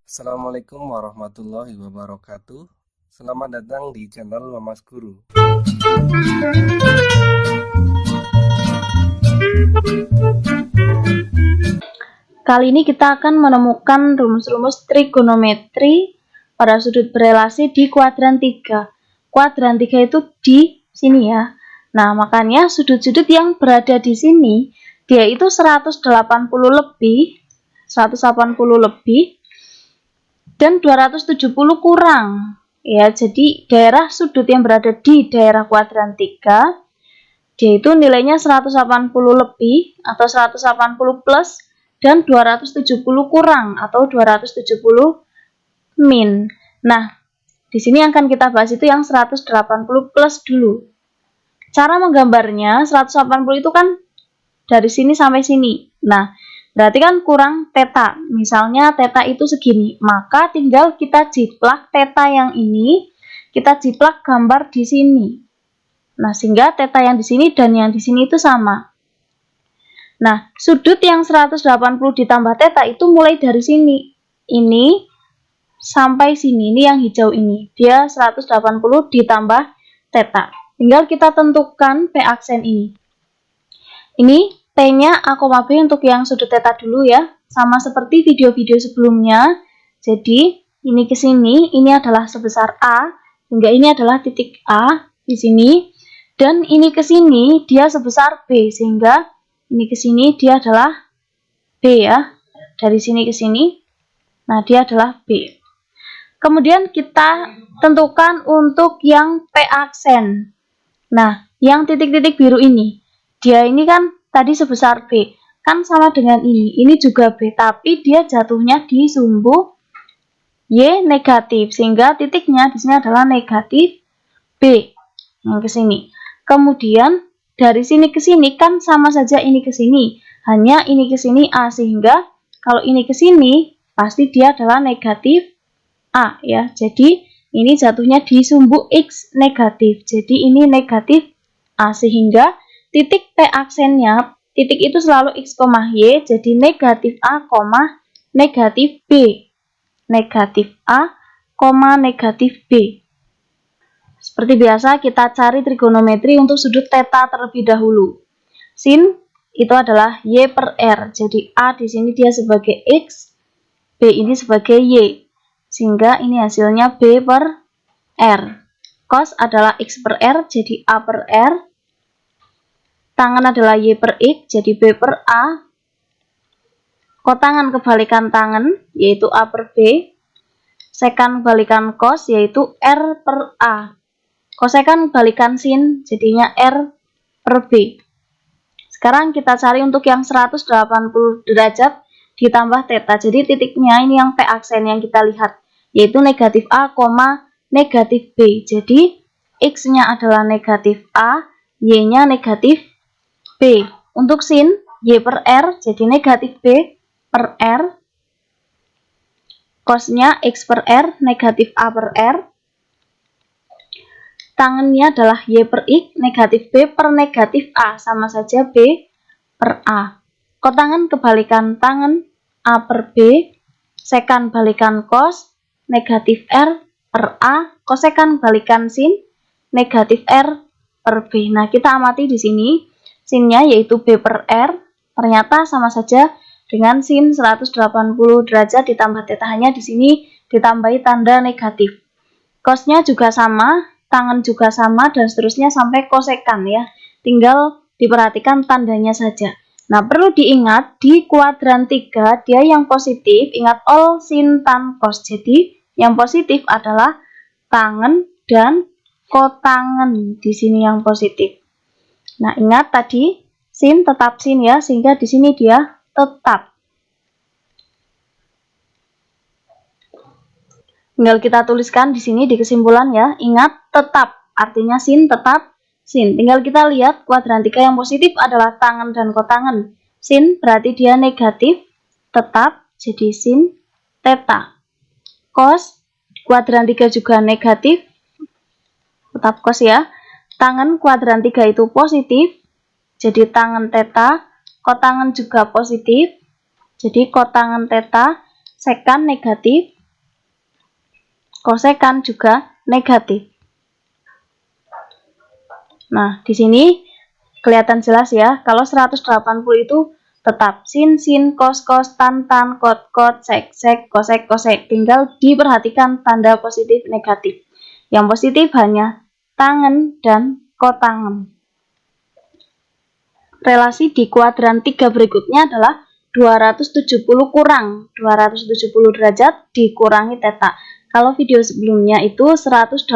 Assalamualaikum warahmatullahi wabarakatuh. Selamat datang di channel Mamas Guru. Kali ini kita akan menemukan rumus-rumus trigonometri pada sudut berelasi di kuadran 3. Kuadran 3 itu di sini ya. Nah, makanya sudut-sudut yang berada di sini dia itu 180 lebih, 180 lebih dan 270 kurang. Ya, jadi daerah sudut yang berada di daerah kuadran 3 dia itu nilainya 180 lebih atau 180 plus dan 270 kurang atau 270 min. Nah, di sini yang akan kita bahas itu yang 180 plus dulu. Cara menggambarnya 180 itu kan dari sini sampai sini. Nah, berarti kan kurang theta. Misalnya theta itu segini, maka tinggal kita jiplak theta yang ini, kita jiplak gambar di sini. Nah, sehingga theta yang di sini dan yang di sini itu sama. Nah, sudut yang 180 ditambah theta itu mulai dari sini. Ini sampai sini, ini yang hijau ini. Dia 180 ditambah theta. Tinggal kita tentukan P aksen ini. Ini T-nya A, B untuk yang sudut theta dulu ya. Sama seperti video-video sebelumnya. Jadi, ini ke sini, ini adalah sebesar A. Hingga ini adalah titik A di sini. Dan ini ke sini, dia sebesar B. Sehingga ini ke sini, dia adalah B ya. Dari sini ke sini. Nah, dia adalah B. Kemudian kita tentukan untuk yang P aksen. Nah, yang titik-titik biru ini. Dia ini kan tadi sebesar B, kan sama dengan ini juga B, tapi dia jatuhnya di sumbu Y negatif, sehingga titiknya di sini adalah negatif B, yang ke sini. Kemudian, dari sini ke sini kan sama saja ini ke sini, hanya ini ke sini A, sehingga kalau ini ke sini, pasti dia adalah negatif A, ya. Jadi, ini jatuhnya di sumbu X negatif, jadi ini negatif A, sehingga titik P aksennya, titik itu selalu X, Y, jadi negatif A, negatif B. Negatif A, negatif B. Seperti biasa, kita cari trigonometri untuk sudut theta terlebih dahulu. Sin itu adalah Y per R, jadi A di sini dia sebagai X, B ini sebagai Y. Sehingga ini hasilnya B per R. Cos adalah X per R, jadi A per R. Tangan adalah Y per X, jadi B per A. Kotangan kebalikan tangan, yaitu A per B. Sekan kebalikan cos, yaitu R per A. Kosekan kebalikan sin, jadinya R per B. Sekarang kita cari untuk yang 180 derajat ditambah theta. Jadi titiknya ini yang P aksen yang kita lihat, yaitu negatif A, negatif B. Jadi X-nya adalah negatif A, Y-nya negatif B. Untuk sin, Y per R, jadi negatif B per R. Cosnya X per R, negatif A per R. Tangannya adalah Y per X, negatif B per negatif A. Sama saja B per A. Kotangan kebalikan tangan, A per B. Sekan balikan cos, negatif R per A. Kosekan balikan sin, negatif R per B. Nah, kita amati di sini. Sinnya yaitu B per R, ternyata sama saja dengan sin 180 derajat ditambah theta, hanya di sini ditambahi tanda negatif. Cosnya juga sama, tangan juga sama, dan seterusnya sampai kosekan ya. Tinggal diperhatikan tandanya saja. Nah, perlu diingat di kuadran 3 dia yang positif, ingat all sin tan cos. Jadi yang positif adalah tangan dan kotangan, di sini yang positif. Nah, ingat tadi sin tetap sin ya, sehingga di sini dia tetap. Tinggal kita tuliskan di sini di kesimpulan ya. Ingat tetap, artinya sin tetap sin. Tinggal kita lihat kuadran 3 yang positif adalah tangan dan kotangan. Sin berarti dia negatif, tetap, jadi sin theta. Cos kuadran 3 juga negatif, tetap cos ya. Tangan kuadran 3 itu positif, jadi tangan theta. kotangen juga positif. Jadi kotangen theta, sekan negatif, kosekan juga negatif. Nah, di sini kelihatan jelas ya, kalau 180 itu tetap sin, cos, tan, kot, sek, kosek. Tinggal diperhatikan tanda positif negatif. Yang positif hanya tangen dan kotangen. Relasi di kuadran 3 berikutnya adalah 270 kurang 270 derajat dikurangi theta. Kalau video sebelumnya itu 180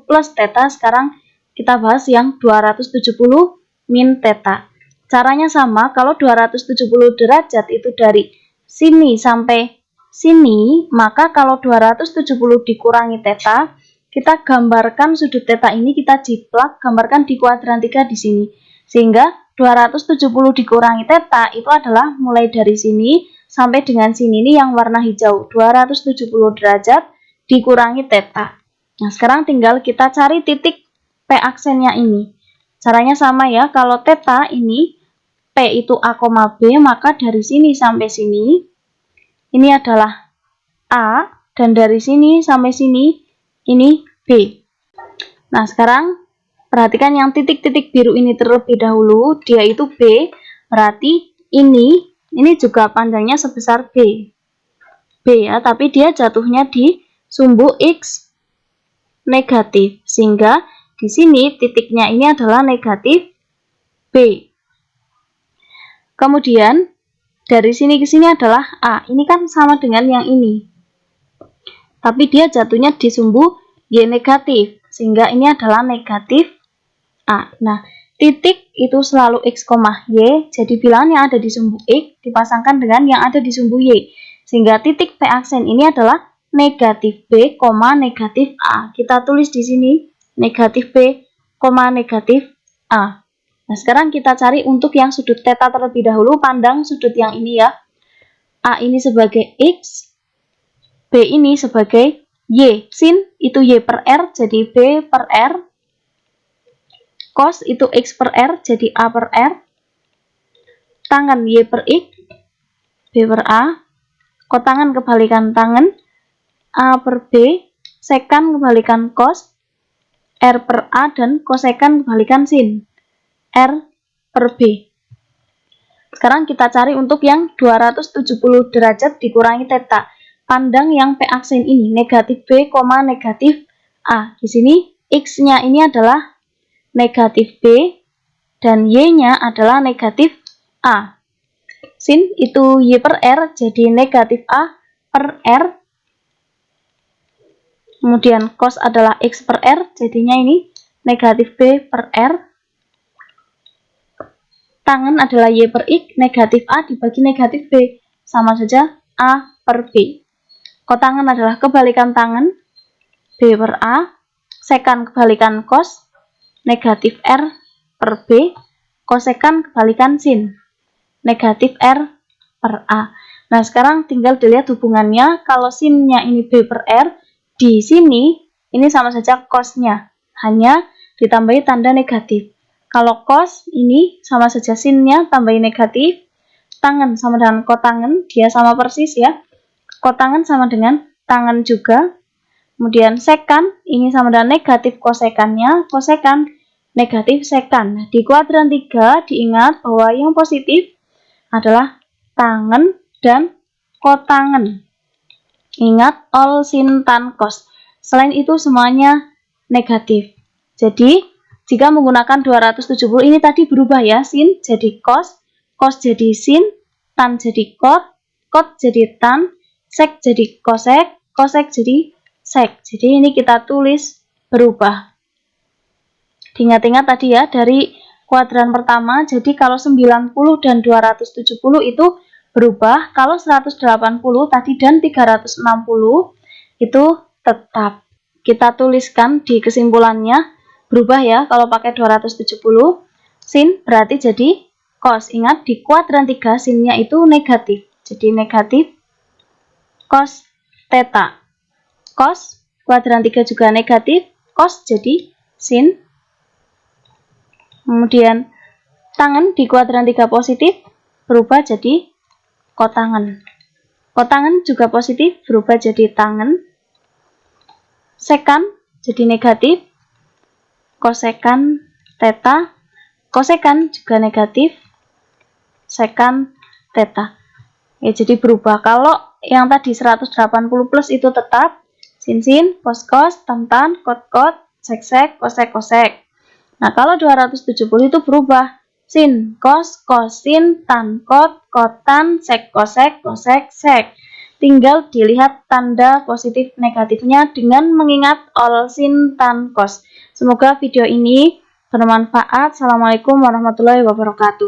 plus theta, sekarang kita bahas yang 270 min theta. Caranya sama, kalau 270 derajat itu dari sini sampai sini, maka kalau 270 dikurangi theta, kita gambarkan sudut theta ini, kita jiplak, gambarkan di kuadran 3 di sini. Sehingga 270 dikurangi theta itu adalah mulai dari sini sampai dengan sini, ini yang warna hijau, 270 derajat dikurangi theta. Nah, sekarang tinggal kita cari titik P aksennya ini. Caranya sama ya, kalau theta ini P itu A, B, maka dari sini sampai sini ini adalah A, dan dari sini sampai sini ini B. Nah, sekarang perhatikan yang titik-titik biru ini terlebih dahulu, dia itu B, berarti ini juga panjangnya sebesar B ya, tapi dia jatuhnya di sumbu X negatif, sehingga di sini titiknya ini adalah negatif B. Kemudian dari sini ke sini adalah A. Ini kan sama dengan yang ini, tapi dia jatuhnya di sumbu Y negatif, sehingga ini adalah negatif A. Nah, titik itu selalu X, Y, jadi bilangan yang ada di sumbu X dipasangkan dengan yang ada di sumbu Y, sehingga titik P aksen ini adalah negatif B, negatif A. Kita tulis di sini negatif B, negatif A. Nah, sekarang kita cari untuk yang sudut theta terlebih dahulu, pandang sudut yang ini ya. A ini sebagai X, B ini sebagai Y. Sin itu Y per R, jadi B per R. Cos itu X per R, jadi A per R. Tangen Y per X, B per A. Kotangen kebalikan tangen, A per B. Sekan kebalikan cos, R per A, dan kosekan kebalikan sin, R per B. Sekarang kita cari untuk yang 270 derajat dikurangi theta. Pandang yang P aksen ini, negatif B, negatif A. Di sini X-nya ini adalah negatif B, dan Y-nya adalah negatif A. Sin itu Y per R, jadi negatif A per R. Kemudian cos adalah X per R, jadinya ini negatif B per R. Tangen adalah Y per X, negatif A dibagi negatif B, sama saja A per B. Kotangen adalah kebalikan tangen, B per A. Sekan kebalikan cos, negatif R per B. Kosekan kebalikan sin, negatif R per A. Nah, sekarang tinggal dilihat hubungannya. Kalau sinnya ini B per R, di sini ini sama saja cosnya, hanya ditambahi tanda negatif. Kalau cos ini sama saja sinnya tambahin negatif, tangen sama dengan kotangen, dia sama persis ya. Kotangen sama dengan tangen juga. Kemudian sekan ini sama dengan negatif kosekannya, kosekan negatif sekan. Nah, di kuadran 3 diingat bahwa yang positif adalah tangen dan kotangen. Ingat all sin tan cos. Selain itu semuanya negatif. Jadi jika menggunakan 270 ini tadi berubah ya, sin jadi cos, cos jadi sin, tan jadi kot jadi tan, sek jadi kosek, kosek jadi sek. Jadi ini kita tulis berubah. Diingat-ingat tadi ya, dari kuadran pertama, jadi kalau 90 dan 270 itu berubah, kalau 180 tadi dan 360 itu tetap. Kita tuliskan di kesimpulannya, berubah ya kalau pakai 270. Sin berarti jadi cos. Ingat di kuadran 3 sinnya itu negatif. Jadi negatif cos theta. Cos kuadran 3 juga negatif, cos jadi sin. Kemudian Tangan di kuadran 3 positif berubah jadi kotangan. Kotangan juga positif berubah jadi tangan. Sekan jadi negatif. Kosekan theta. Kosekan juga negatif. Sekan theta. Ya, jadi berubah. Kalau yang tadi 180 plus itu tetap sin, cos, tan, kot, sek, kosek. Nah, kalau 270 itu berubah. Sin, cos, sin, tan, kotan, sek, kosek, sek. Tinggal dilihat tanda positif negatifnya dengan mengingat all sin, tan, cos. Semoga video ini bermanfaat. Assalamualaikum warahmatullahi wabarakatuh.